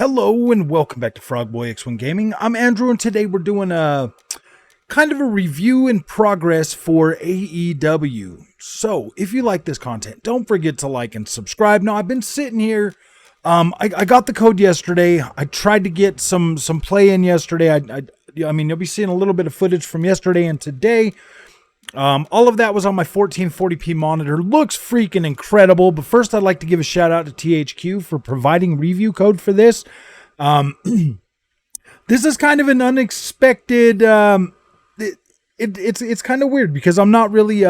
Hello and welcome back to Frogboy X1 Gaming. I'm Andrew and today we're doing a kind of a review in progress for AEW. So if you like this content, don't forget to like and subscribe. Now I've been sitting here. I got the code yesterday. I tried to get some play in yesterday. I mean, you'll be seeing a little bit of footage from yesterday and today. All of that was on my 1440p monitor. Looks freaking incredible. But first, I'd like to give a shout out to THQ for providing review code for this. This is kind of an unexpected. It's kind of weird because I'm not really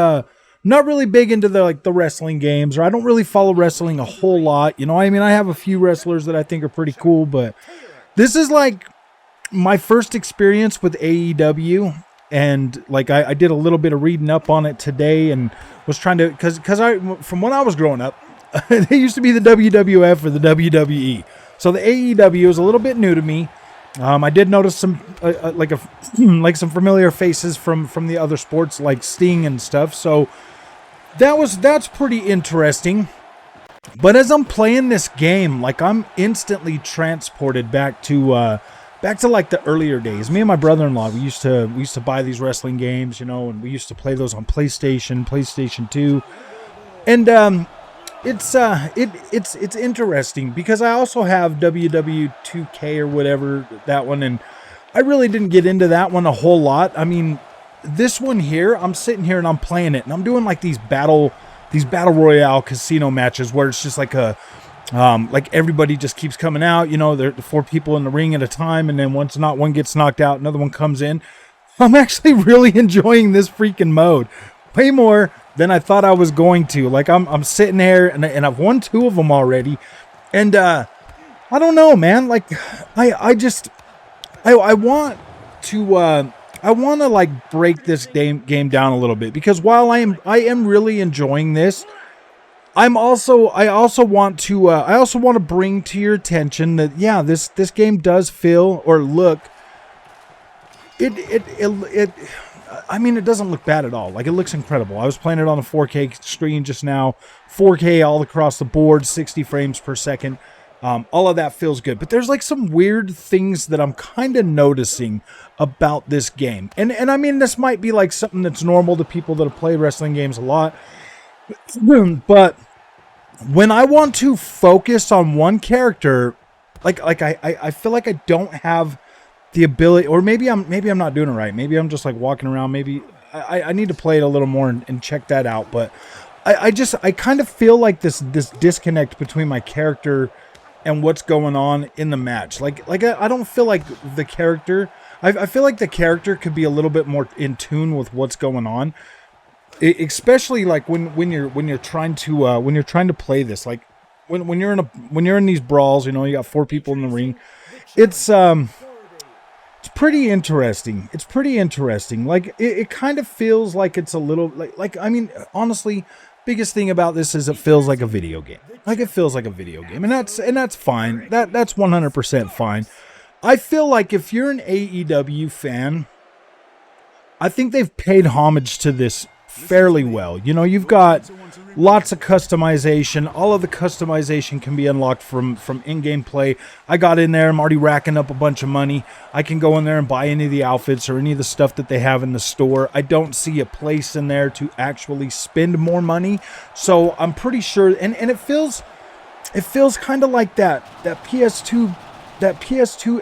big into the wrestling games, or I don't really follow wrestling a whole lot. You know, I mean, I have a few wrestlers that I think are pretty cool, but this is like my first experience with AEW. And like I did a little bit of reading up on it today and was trying to, because from when I was growing up, they used to be the WWF or the WWE. So the AEW was a little bit new to me. I did notice some like some familiar faces from the other sports like Sting and stuff. So that's pretty interesting. But as I'm playing this game, like I'm instantly transported back to like the earlier days. Me and my brother-in-law, we used to buy these wrestling games, you know, and we used to play those on PlayStation 2. And it's interesting because I also have WW 2K or whatever, that one, and I really didn't get into that one a whole lot. I mean, this one here, I'm sitting here and I'm playing it and I'm doing like these battle royale casino matches where it's just like like everybody just keeps coming out, you know, there are 4 people in the ring at a time, and then once one gets knocked out, another one comes in. I'm actually really enjoying this freaking mode. Way more than I thought I was going to. Like I'm sitting there and I've won 2 of them already. And I don't know, man. Like I want to like break this game down a little bit, because while I am really enjoying this, I also want to bring to your attention that, yeah, this game does feel or look, I mean, it doesn't look bad at all. Like, it looks incredible. I was playing it on a 4K screen just now, 4K all across the board, 60 frames per second. All of that feels good, but there's like some weird things that I'm kind of noticing about this game. And I mean, this might be like something that's normal to people that have played wrestling games a lot. But when I want to focus on one character, like I feel like I don't have the ability, or maybe I'm not doing it right. Maybe I'm just like walking around. Maybe I need to play it a little more and check that out. But I kind of feel like this disconnect between my character and what's going on in the match. Like I don't feel like the character. I feel like the character could be a little bit more in tune with what's going on. Especially like when you're trying to play this, like when you're in these brawls, you know, you got 4 people in the ring. It's pretty interesting. It's pretty interesting. Like it kind of feels like it's a little like I mean, honestly, biggest thing about this is it feels like a video game. Like it feels like a video game, and that's fine. That's 100% fine. I feel like if you're an AEW fan, I think they've paid homage to this fairly well. You know, you've got lots of customization. All of the customization can be unlocked from in-game play. I got in there. I'm already racking up a bunch of money. I can go in there and buy any of the outfits or any of the stuff that they have in the store. I don't see a place in there to actually spend more money. So I'm pretty sure, and it feels kind of like that PS2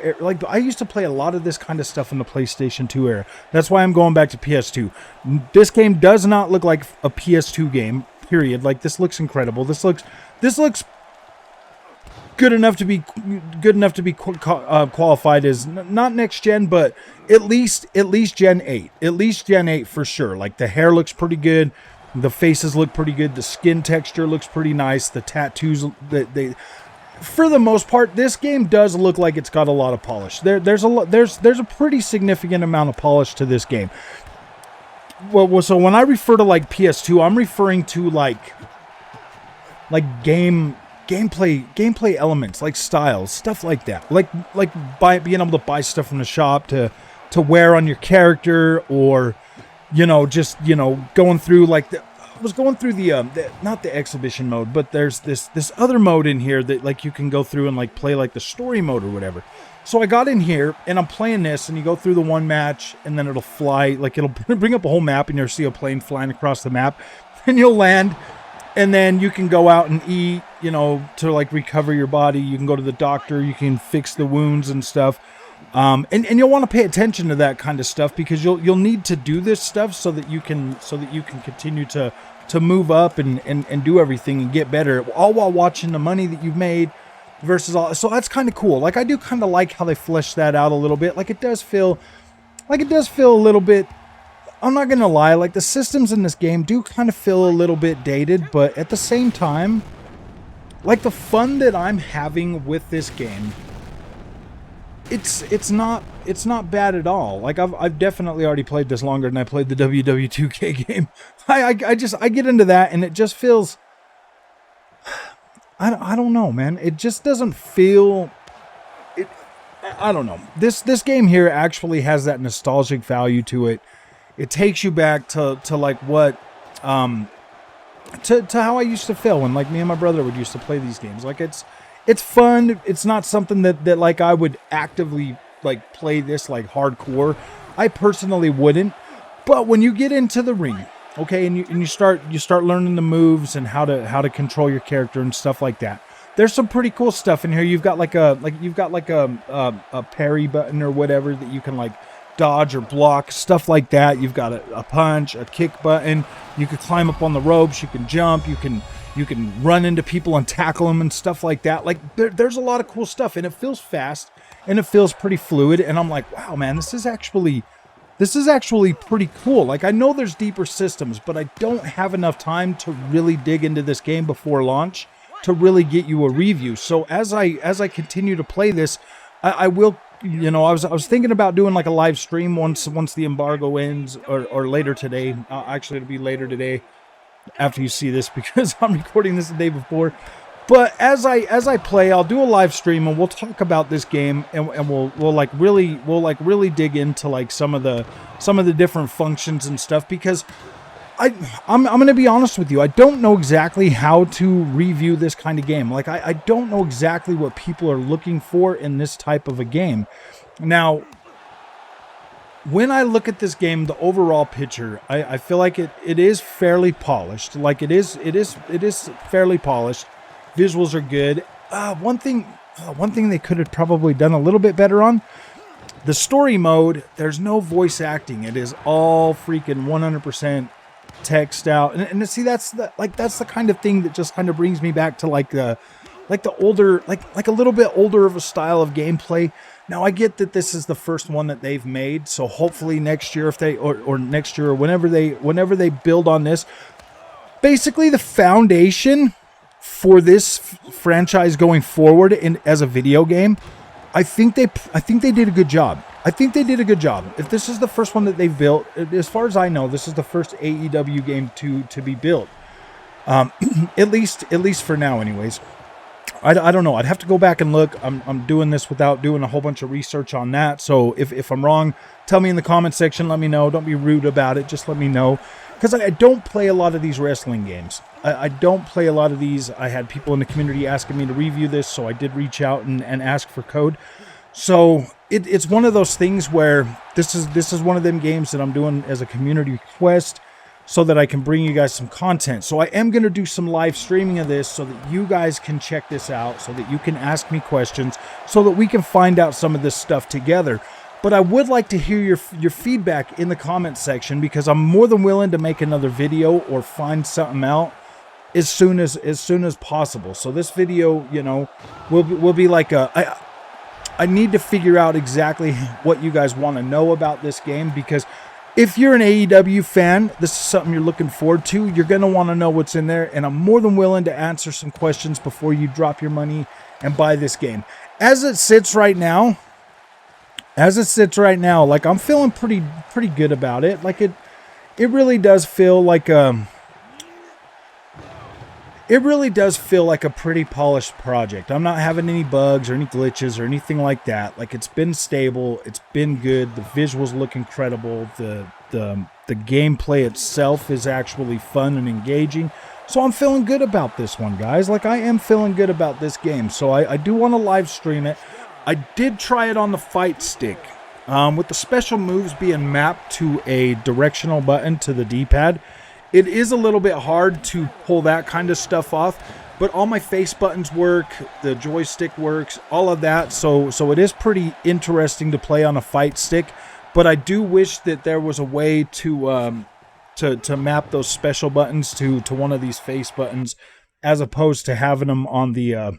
era. Like, I used to play a lot of this kind of stuff in the PlayStation 2 era. That's why I'm going back to PS2. This game does not look like a PS2 game, period. Like, this looks incredible. This looks good enough to be qualified as not next gen, but at least Gen 8. At least Gen 8 for sure. Like, the hair looks pretty good. The faces look pretty good. The skin texture looks pretty nice. The tattoos, for the most part, this game does look like it's got a lot of polish. There's a pretty significant amount of polish to this game. Well, so when I refer to like PS2, I'm referring to like gameplay elements, like styles, stuff like that. Like being able to buy stuff from the shop to wear on your character, or, you know, just, you know, going through like was going through the not the exhibition mode, but there's this other mode in here that like you can go through and like play like the story mode or whatever. So I got in here and I'm playing this, and you go through the one match, and then it'll fly, like it'll bring up a whole map, and you'll see a plane flying across the map, and you'll land, and then you can go out and eat, you know, to like recover your body. You can go to the doctor, you can fix the wounds and stuff. And you'll want to pay attention to that kind of stuff, because you'll need to do this stuff so that you can continue to move up and do everything and get better, all while watching the money that you've made versus all. So that's kind of cool. Like I do kind of like how they flesh that out a little bit. Like it does feel a little bit, I'm not gonna lie, like the systems in this game do kind of feel a little bit dated, but at the same time, like the fun that I'm having with this game, it's not bad at all. Like I've definitely already played this longer than I played the WW2K game. I get into that, and it just feels, I don't know, man. It just doesn't feel it. I don't know. This game here actually has that nostalgic value to it. It takes you back to like what to how I used to feel when like me and my brother would used to play these games. Like it's fun. It's not something that like I would actively like play this like hardcore. I personally wouldn't. But when you get into the ring, okay, and you start learning the moves and how to control your character and stuff like that, there's some pretty cool stuff in here. You've got a parry button or whatever that you can like dodge or block, stuff like that. You've got a punch, a kick button. You can climb up on the ropes. You can jump. You can run into people and tackle them and stuff like that. Like there's a lot of cool stuff, and it feels fast and it feels pretty fluid. And I'm like, wow, man, this is actually pretty cool. Like I know there's deeper systems, but I don't have enough time to really dig into this game before launch to really get you a review. So as I continue to play this, I will. You know, I was thinking about doing like a live stream once the embargo ends, or later today. Actually, it'll be later today after you see this, because I'm recording this the day before. But as I play, I'll do a live stream, and we'll talk about this game, and we'll really dig into like some of the different functions and stuff, because I'm going to be honest with you. I don't know exactly how to review this kind of game. Like, I don't know exactly what people are looking for in this type of a game. Now, when I look at this game, the overall picture, I feel like it is fairly polished. Like, it is fairly polished. Visuals are good. One thing they could have probably done a little bit better on, the story mode, there's no voice acting. It is all freaking 100% text out, and see, that's the kind of thing that just kind of brings me back to like the older, like a little bit older of a style of gameplay. Now I get that this is the first one that they've made, so hopefully next year, if they or next year or whenever they build on this, basically the foundation for this franchise going forward as a video game, I think they did a good job. I think they did a good job. If this is the first one that they've built, as far as I know, this is the first AEW game to be built. At least for now, anyways. I don't know. I'd have to go back and look. I'm doing this without doing a whole bunch of research on that. So if I'm wrong, tell me in the comment section. Let me know. Don't be rude about it. Just let me know. Because I don't play a lot of these wrestling games. I don't play a lot of these. I had people in the community asking me to review this, so I did reach out and ask for code. So it's one of those things where this is one of them games that I'm doing as a community request so that I can bring you guys some content. So I am going to do some live streaming of this so that you guys can check this out, so that you can ask me questions, so that we can find out some of this stuff together. But I would like to hear your feedback in the comment section, because I'm more than willing to make another video or find something out as soon as possible. So this video, you know, will be like I need to figure out exactly what you guys want to know about this game, because if you're an AEW fan, this is something you're looking forward to. You're going to want to know what's in there, and I'm more than willing to answer some questions before you drop your money and buy this game. As it sits right now, like I'm feeling pretty good about it. Like it really does feel like a pretty polished project. I'm not having any bugs or any glitches or anything like that. Like, it's been stable, it's been good. The visuals look incredible. The The gameplay itself is actually fun and engaging. So I'm feeling good about this one, guys. Like, I am feeling good about this game. So I do want to live stream it. I did try it on the fight stick. With the special moves being mapped to a directional button to the D-pad, it is a little bit hard to pull that kind of stuff off. But all my face buttons work, the joystick works, all of that. So it is pretty interesting to play on a fight stick. But I do wish that there was a way to map those special buttons to one of these face buttons, as opposed to having them on the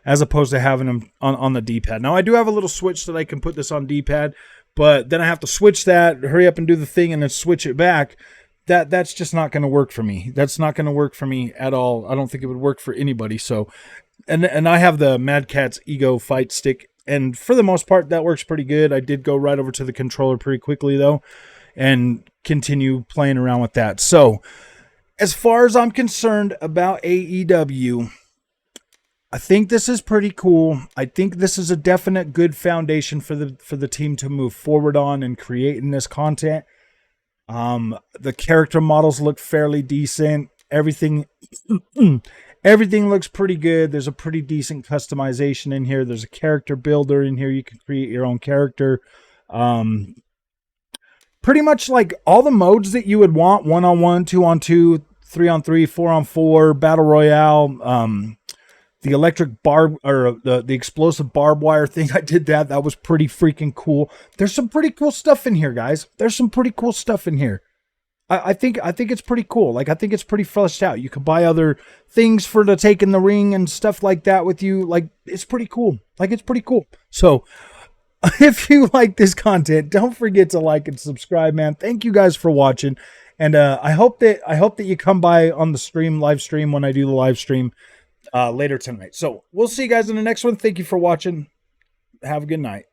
on the D-pad. Now I do have a little switch that I can put this on D-pad, but then I have to switch that, hurry up and do the thing, and then switch it back. That's just not going to work for me. That's not going to work for me at all. I don't think it would work for anybody. So, and I have the Mad Catz Ego fight stick, and for the most part, that works pretty good. I did go right over to the controller pretty quickly though, and continue playing around with that. So, as far as I'm concerned about AEW, I think this is pretty cool. I think this is a definite good foundation for the team to move forward on and creating this content. The character models look fairly decent. Everything looks pretty good. There's a pretty decent customization in here. There's a character builder in here. You can create your own character. Pretty much like all the modes that you would want: 1-on-1, 2-on-2, 3-on-3, 4-on-4, battle royale. The electric barb, or the explosive barbed wire thing, I did that. That was pretty freaking cool. There's some pretty cool stuff in here, guys. There's some pretty cool stuff in here. I think it's pretty cool. Like, I think it's pretty fleshed out. You can buy other things for to take in the ring and stuff like that with you. Like, it's pretty cool. Like, it's pretty cool. So, if you like this content, don't forget to like and subscribe, man. Thank you guys for watching. And I hope that you come by on the live stream when I do the live stream later tonight. So we'll see you guys in the next one. Thank you for watching. Have a good night.